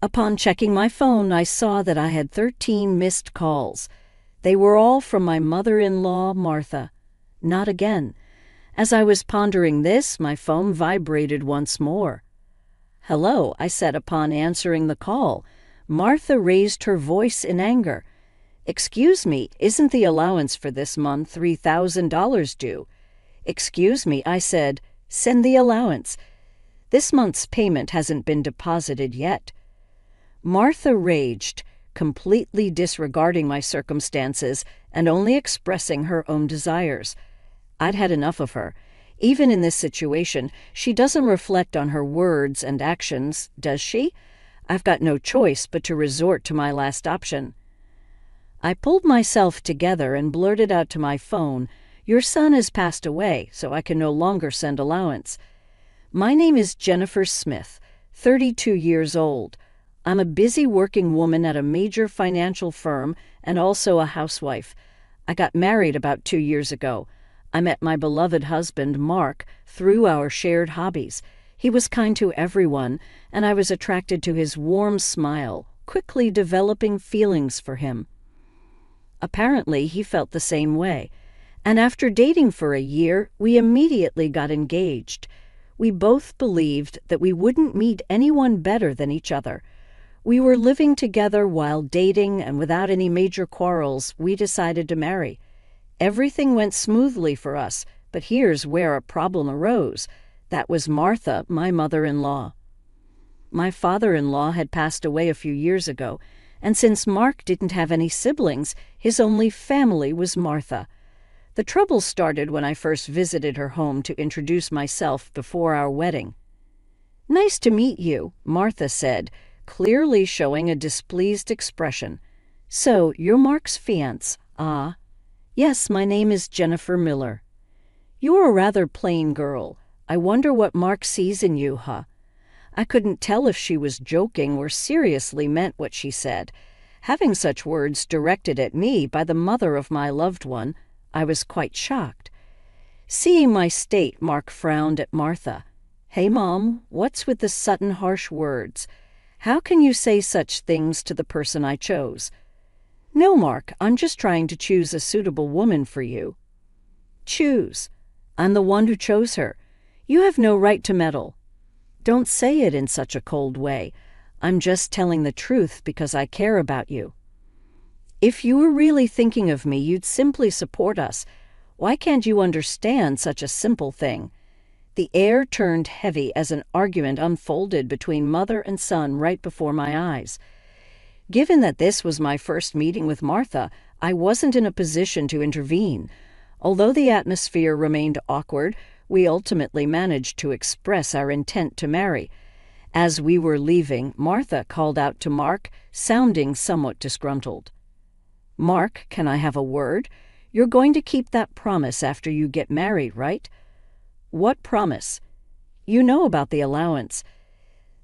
Upon checking my phone, I saw that I had 13 missed calls. They were all from my mother-in-law, Martha. Not again. As I was pondering this, my phone vibrated once more. "Hello," I said upon answering the call. Martha raised her voice in anger. "Excuse me, isn't the allowance for this month $3,000 due?" "Excuse me," I said. "Send the allowance. This month's payment hasn't been deposited yet." Martha raged, completely disregarding my circumstances and only expressing her own desires. I'd had enough of her. Even in this situation, she doesn't reflect on her words and actions, does she? I've got no choice but to resort to my last option. I pulled myself together and blurted out to my phone, "Your son has passed away, so I can no longer send allowance. My name is Jennifer Smith, 32 years old. I'm a busy working woman at a major financial firm and also a housewife. I got married about 2 years ago. I met my beloved husband, Mark, through our shared hobbies. He was kind to everyone, and I was attracted to his warm smile, quickly developing feelings for him. Apparently, he felt the same way, and after dating for a year, we immediately got engaged. We both believed that we wouldn't meet anyone better than each other. We were living together while dating, and without any major quarrels, we decided to marry. Everything went smoothly for us, but here's where a problem arose. That was Martha, my mother-in-law. My father-in-law had passed away a few years ago, and since Mark didn't have any siblings, his only family was Martha. The trouble started when I first visited her home to introduce myself before our wedding. "Nice to meet you," Martha said, clearly showing a displeased expression. "So, you're Mark's fiancé, ah?" "Yes, my name is Jennifer Miller." "You're a rather plain girl. I wonder what Mark sees in you, huh?" I couldn't tell if she was joking or seriously meant what she said. Having such words directed at me by the mother of my loved one, I was quite shocked. Seeing my state, Mark frowned at Martha. "Hey, Mom, what's with the sudden harsh words? How can you say such things to the person I chose?" "No, Mark, I'm just trying to choose a suitable woman for you." "Choose? I'm the one who chose her. You have no right to meddle." "Don't say it in such a cold way. I'm just telling the truth because I care about you. If you were really thinking of me, you'd simply support us. Why can't you understand such a simple thing?" The air turned heavy as an argument unfolded between mother and son right before my eyes. Given that this was my first meeting with Martha, I wasn't in a position to intervene. Although the atmosphere remained awkward, we ultimately managed to express our intent to marry. As we were leaving, Martha called out to Mark, sounding somewhat disgruntled. "Mark, can I have a word? You're going to keep that promise after you get married, right?" "What promise?" "You know about the allowance."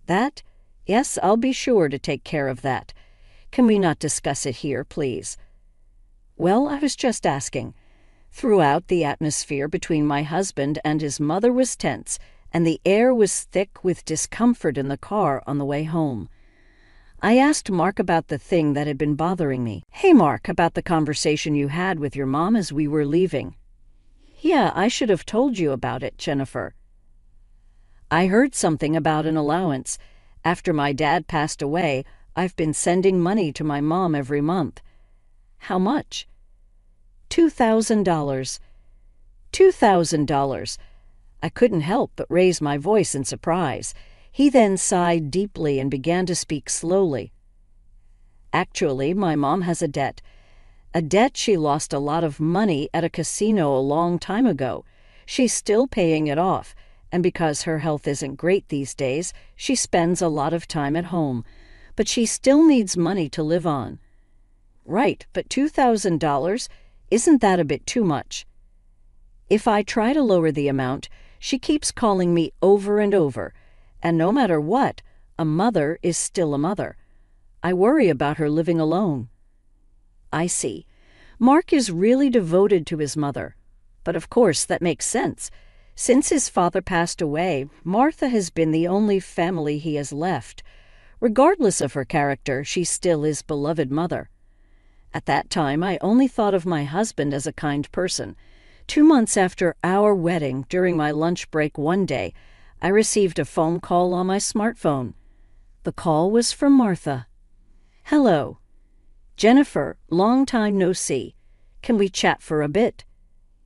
"That? Yes, I'll be sure to take care of that. Can we not discuss it here, please?" "Well, I was just asking." Throughout, the atmosphere between my husband and his mother was tense, and the air was thick with discomfort in the car on the way home. I asked Mark about the thing that had been bothering me. "Hey, Mark, about the conversation you had with your mom as we were leaving." "Yeah, I should have told you about it, Jennifer." "I heard something about an allowance. After my dad passed away, I've been sending money to my mom every month." "How much?" $2,000. $2,000. I couldn't help but raise my voice in surprise. He then sighed deeply and began to speak slowly. "Actually, my mom has a debt. A debt she lost a lot of money at a casino a long time ago. She's still paying it off, and because her health isn't great these days, she spends a lot of time at home. But she still needs money to live on." "Right, but $2,000? Isn't that a bit too much?" If I try to lower the amount, she keeps calling me over and over, and no matter what, a mother is still a mother. I worry about her living alone." "I see. Mark is really devoted to his mother. But of course that makes sense. Since his father passed away, Martha has been the only family he has left. Regardless of her character, she still is beloved mother. At that time, I only thought of my husband as a kind person. 2 months after our wedding, during my lunch break one day, I received a phone call on my smartphone. The call was from Martha. "Hello. Jennifer, long time no see. Can we chat for a bit?"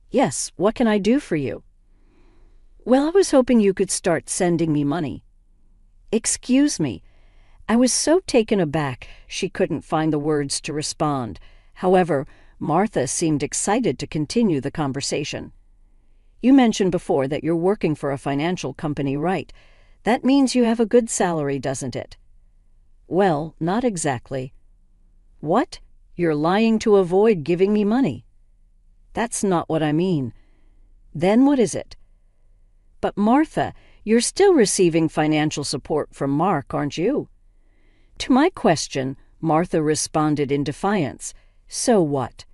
"Yes, what can I do for you?" "Well, I was hoping you could start sending me money." "Excuse me." I was so taken aback she couldn't find the words to respond. However, Martha seemed excited to continue the conversation. "You mentioned before that you're working for a financial company, right? That means you have a good salary, doesn't it?" "Well, not exactly." "What? You're lying to avoid giving me money." "That's not what I mean." "Then what is it?" "But Martha, you're still receiving financial support from Mark, aren't you?" To my question, Martha responded in defiance. "So what?"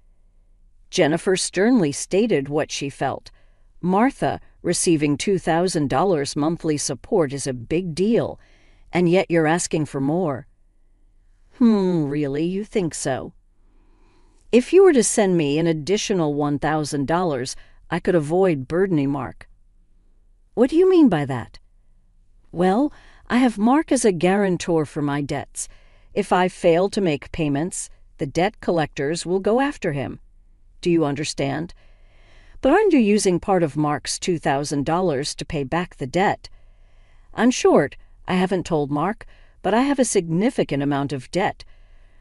Jennifer sternly stated what she felt. "Martha, receiving $2,000 monthly support is a big deal, and yet you're asking for more." Really, you think so?" "If you were to send me an additional $1,000, I could avoid burdening Mark." "What do you mean by that?" "Well, I have Mark as a guarantor for my debts. If I fail to make payments, the debt collectors will go after him. Do you understand? But aren't you using part of Mark's $2,000 to pay back the debt?" "In short, I haven't told Mark, but I have a significant amount of debt."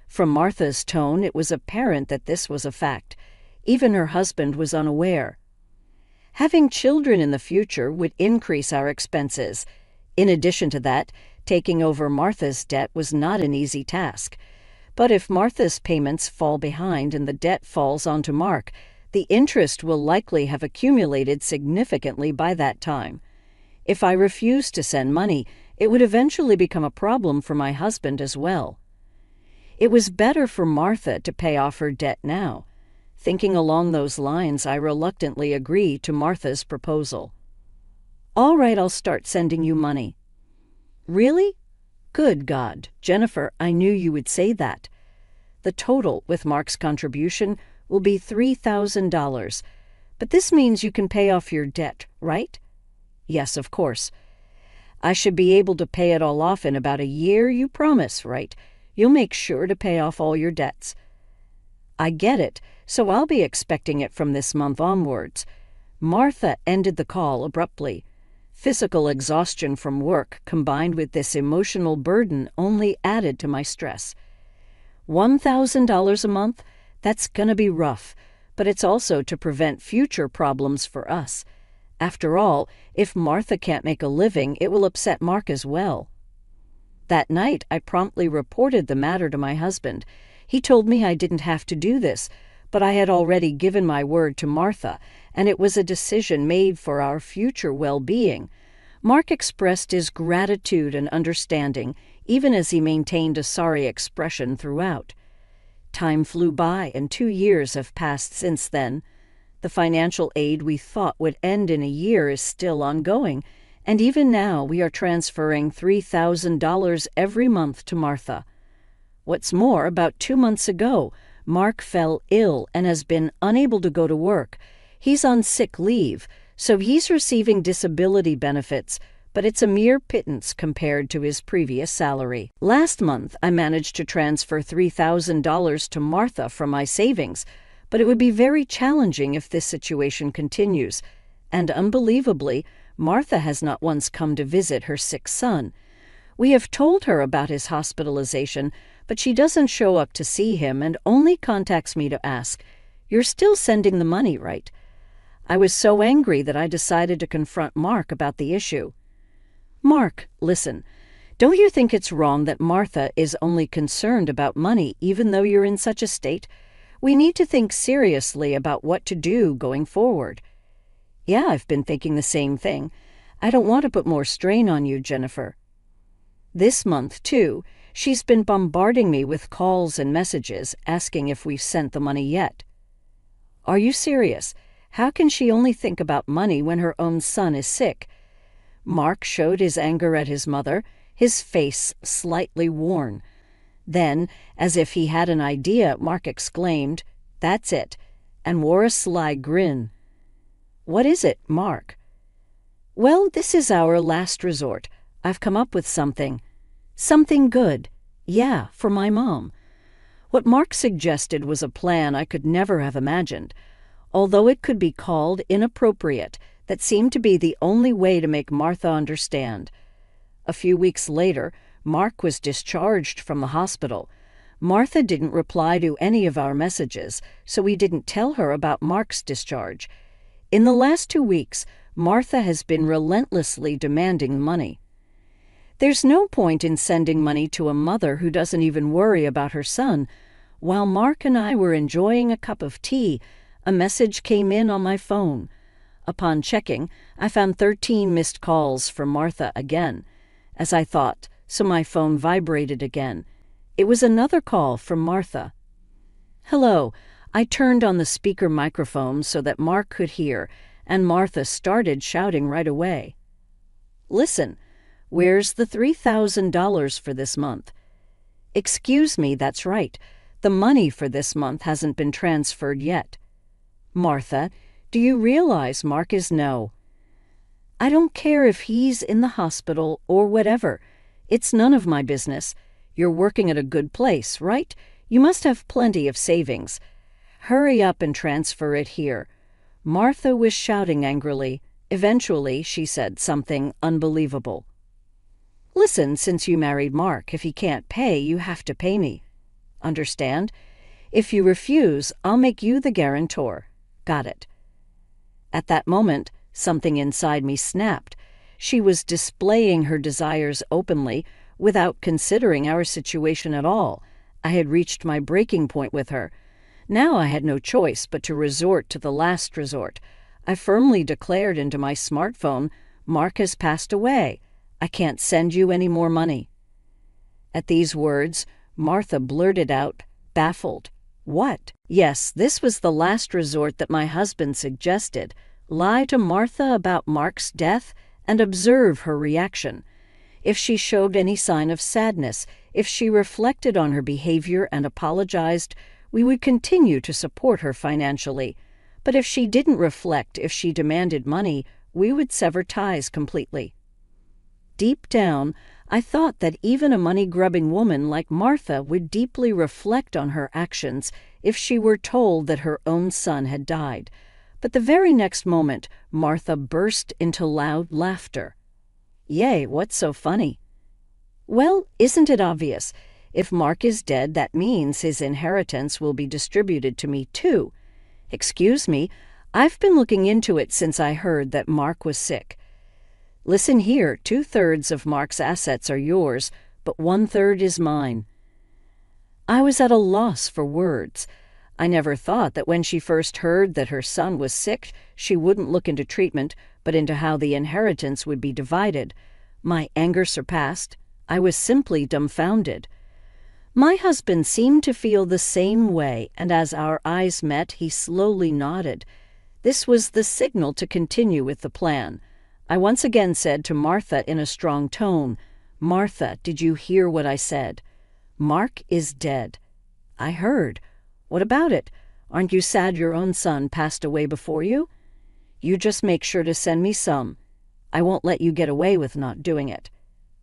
From Martha's tone, it was apparent that this was a fact. Even her husband was unaware. Having children in the future would increase our expenses. In addition to that, taking over Martha's debt was not an easy task. But if Martha's payments fall behind and the debt falls onto Mark, the interest will likely have accumulated significantly by that time. If I refuse to send money, it would eventually become a problem for my husband as well. It was better for Martha to pay off her debt now. Thinking along those lines, I reluctantly agreed to Martha's proposal. "All right, I'll start sending you money." "Really? Good God, Jennifer, I knew you would say that. The total, with Mark's contribution, will be $3,000. But this means you can pay off your debt, right?" "Yes, of course." "I should be able to pay it all off in about a year, you promise, right? You'll make sure to pay off all your debts." "I get it, so I'll be expecting it from this month onwards." Martha ended the call abruptly. Physical exhaustion from work combined with this emotional burden only added to my stress. $1,000 a month? That's gonna be rough, but it's also to prevent future problems for us. After all, if Martha can't make a living, it will upset Mark as well. That night, I promptly reported the matter to my husband. He told me I didn't have to do this, but I had already given my word to Martha, and it was a decision made for our future well-being. Mark expressed his gratitude and understanding, even as he maintained a sorry expression throughout. Time flew by, and 2 years have passed since then. The financial aid we thought would end in a year is still ongoing, and even now we are transferring $3,000 every month to Martha. What's more, about 2 months ago, Mark fell ill and has been unable to go to work. He's on sick leave, so he's receiving disability benefits, but it's a mere pittance compared to his previous salary. Last month, I managed to transfer $3,000 to Martha from my savings, but it would be very challenging if this situation continues. And unbelievably, Martha has not once come to visit her sick son. We have told her about his hospitalization, but she doesn't show up to see him and only contacts me to ask, "You're still sending the money, right?" I was so angry that I decided to confront Mark about the issue. "Mark, listen, don't you think it's wrong that Martha is only concerned about money even though you're in such a state? We need to think seriously about what to do going forward." "Yeah, I've been thinking the same thing. I don't want to put more strain on you, Jennifer." This month, too, she's been bombarding me with calls and messages asking if we've sent the money yet. "Are you serious? How can she only think about money when her own son is sick?" Mark showed his anger at his mother. his face slightly worn. Then, as if he had an idea, Mark exclaimed, "That's it," and wore a sly grin. "What is it, Mark?" "Well, this is our last resort. I've come up with something. Something good. Yeah, for my mom." What Mark suggested was a plan I could never have imagined. Although it could be called inappropriate, that seemed to be the only way to make Martha understand. A few weeks later, Mark was discharged from the hospital. Martha didn't reply to any of our messages, so we didn't tell her about Mark's discharge. In the last 2 weeks, Martha has been relentlessly demanding money. There's no point in sending money to a mother who doesn't even worry about her son. While Mark and I were enjoying a cup of tea, a message came in on my phone. Upon checking, I found 13 missed calls from Martha again. As I thought, so my phone vibrated again. It was another call from Martha. "Hello." I turned on the speaker microphone so that Mark could hear, and Martha started shouting right away. "Listen, where's the $3,000 for this month?" "Excuse me, that's right. The money for this month hasn't been transferred yet." "Martha, do you realize Mark is no?" "I don't care if he's in the hospital or whatever. It's none of my business. You're working at a good place, right? You must have plenty of savings. Hurry up and transfer it here." Martha was shouting angrily. Eventually, she said something unbelievable. "Listen, since you married Mark, if he can't pay, you have to pay me. Understand? If you refuse, I'll make you the guarantor. Got it?" At that moment, something inside me snapped. She was displaying her desires openly, without considering our situation at all. I had reached my breaking point with her. Now I had no choice but to resort to the last resort. I firmly declared into my smartphone, "Mark has passed away. I can't send you any more money." At these words, Martha blurted out, baffled, "What?" Yes, this was the last resort that my husband suggested. Lie to Martha about Mark's death and observe her reaction. If she showed any sign of sadness, if she reflected on her behavior and apologized, we would continue to support her financially. But if she didn't reflect, if she demanded money, we would sever ties completely. Deep down, I thought that even a money-grubbing woman like Martha would deeply reflect on her actions if she were told that her own son had died. But the very next moment, Martha burst into loud laughter. "Yay, what's so funny?" "Well, isn't it obvious? If Mark is dead, that means his inheritance will be distributed to me too. Excuse me, I've been looking into it since I heard that Mark was sick. Listen here, 2/3 of Mark's assets are yours, but 1/3 is mine." I was at a loss for words. I never thought that when she first heard that her son was sick, she wouldn't look into treatment, but into how the inheritance would be divided. My anger surpassed. I was simply dumbfounded. My husband seemed to feel the same way, and as our eyes met, he slowly nodded. This was the signal to continue with the plan. I once again said to Martha in a strong tone, "Martha, did you hear what I said? Mark is dead." "I heard. What about it? Aren't you sad your own son passed away before you? You just make sure to send me some. I won't let you get away with not doing it."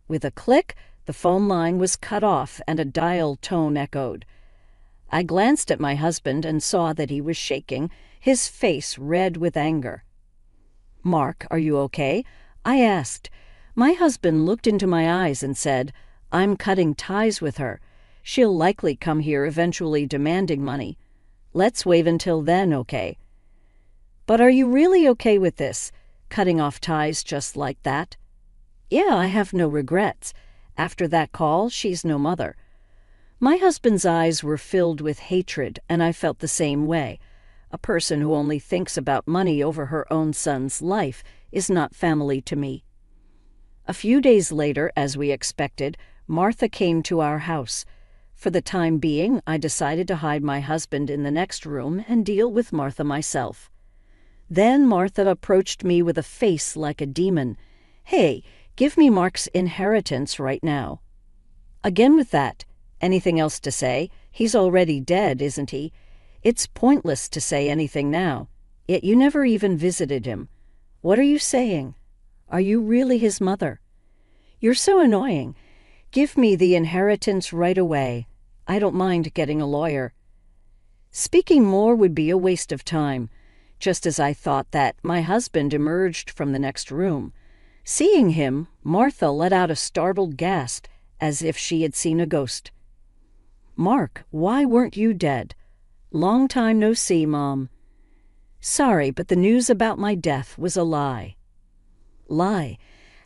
With a click, the phone line was cut off and a dial tone echoed. I glanced at my husband and saw that he was shaking, his face red with anger. "Mark, are you okay?" I asked. My husband looked into my eyes and said, "I'm cutting ties with her. She'll likely come here eventually demanding money. Let's wait until then, okay?" "But are you really okay with this? Cutting off ties just like that?" "Yeah, I have no regrets. After that call, she's no mother." My husband's eyes were filled with hatred, and I felt the same way. A person who only thinks about money over her own son's life is not family to me. A few days later, as we expected, Martha came to our house. For the time being, I decided to hide my husband in the next room and deal with Martha myself. Then Martha approached me with a face like a demon. "Hey, Give me Mark's inheritance right now." Again with that. Anything else to say? He's already dead, isn't he? It's pointless to say anything now. Yet you never even visited him. What are you saying? Are you really his mother? You're so annoying. Give me the inheritance right away. I don't mind getting a lawyer. Speaking more would be a waste of time. Just as I thought that, my husband emerged from the next room. Seeing him, Martha let out a startled gasp, as if she had seen a ghost. "Mark, why weren't you dead?" "Long time no see, Mom." "Sorry, but the news about my death was a lie." "Lie?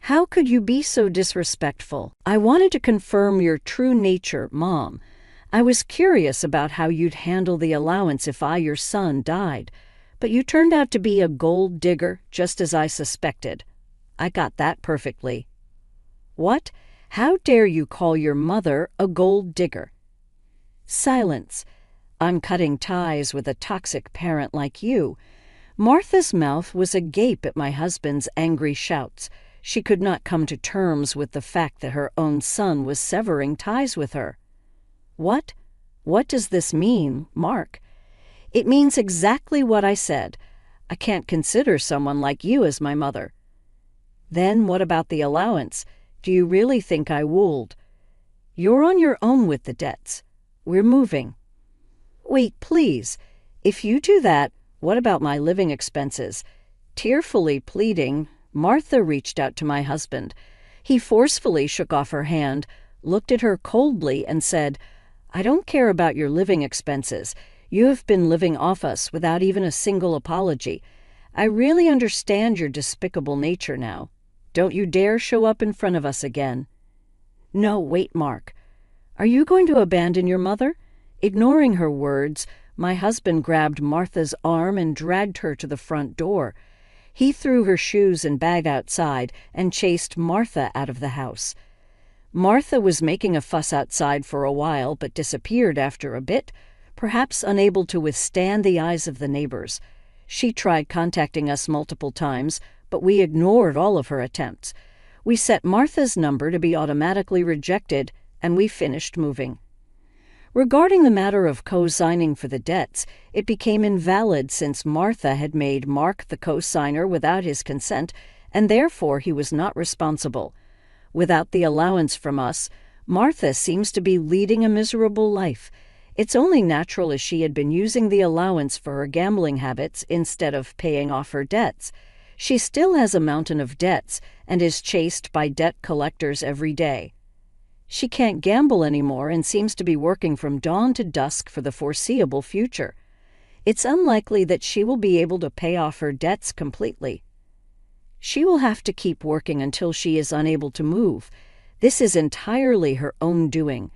How could you be so disrespectful? I wanted to confirm your true nature, Mom. I was curious about how you'd handle the allowance if your son, died. But you turned out to be a gold digger, just as I suspected. I got that perfectly." "What? How dare you call your mother a gold digger?" "Silence. I'm cutting ties with a toxic parent like you." Martha's mouth was agape at my husband's angry shouts. She could not come to terms with the fact that her own son was severing ties with her. "What? What does this mean, Mark?" "It means exactly what I said. I can't consider someone like you as my mother." "Then what about the allowance? Do you really think I wooled?" "You're on your own with the debts. We're moving." "Wait, please. If you do that, what about my living expenses?" Tearfully pleading, Martha reached out to my husband. He forcefully shook off her hand, looked at her coldly, and said, "I don't care about your living expenses. You have been living off us without even a single apology. I really understand your despicable nature now. Don't you dare show up in front of us again." "No, wait, Mark. Are you going to abandon your mother?" Ignoring her words, my husband grabbed Martha's arm and dragged her to the front door. He threw her shoes and bag outside and chased Martha out of the house. Martha was making a fuss outside for a while, but disappeared after a bit, perhaps unable to withstand the eyes of the neighbors. She tried contacting us multiple times, but we ignored all of her attempts. We set Martha's number to be automatically rejected, and we finished moving. Regarding the matter of co-signing for the debts, it became invalid since Martha had made Mark the co-signer without his consent, and therefore he was not responsible. Without the allowance from us, Martha seems to be leading a miserable life. It's only natural, as she had been using the allowance for her gambling habits instead of paying off her debts. She still has a mountain of debts and is chased by debt collectors every day. She can't gamble anymore and seems to be working from dawn to dusk for the foreseeable future. It's unlikely that she will be able to pay off her debts completely. She will have to keep working until she is unable to move. This is entirely her own doing.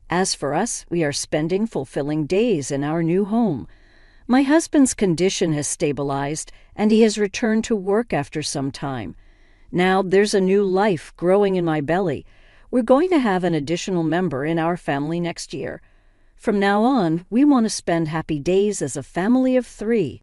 As for us, we are spending fulfilling days in our new home. My husband's condition has stabilized, and he has returned to work after some time. Now there's a new life growing in my belly. We're going to have an additional member in our family next year. From now on, we want to spend happy days as a family of 3.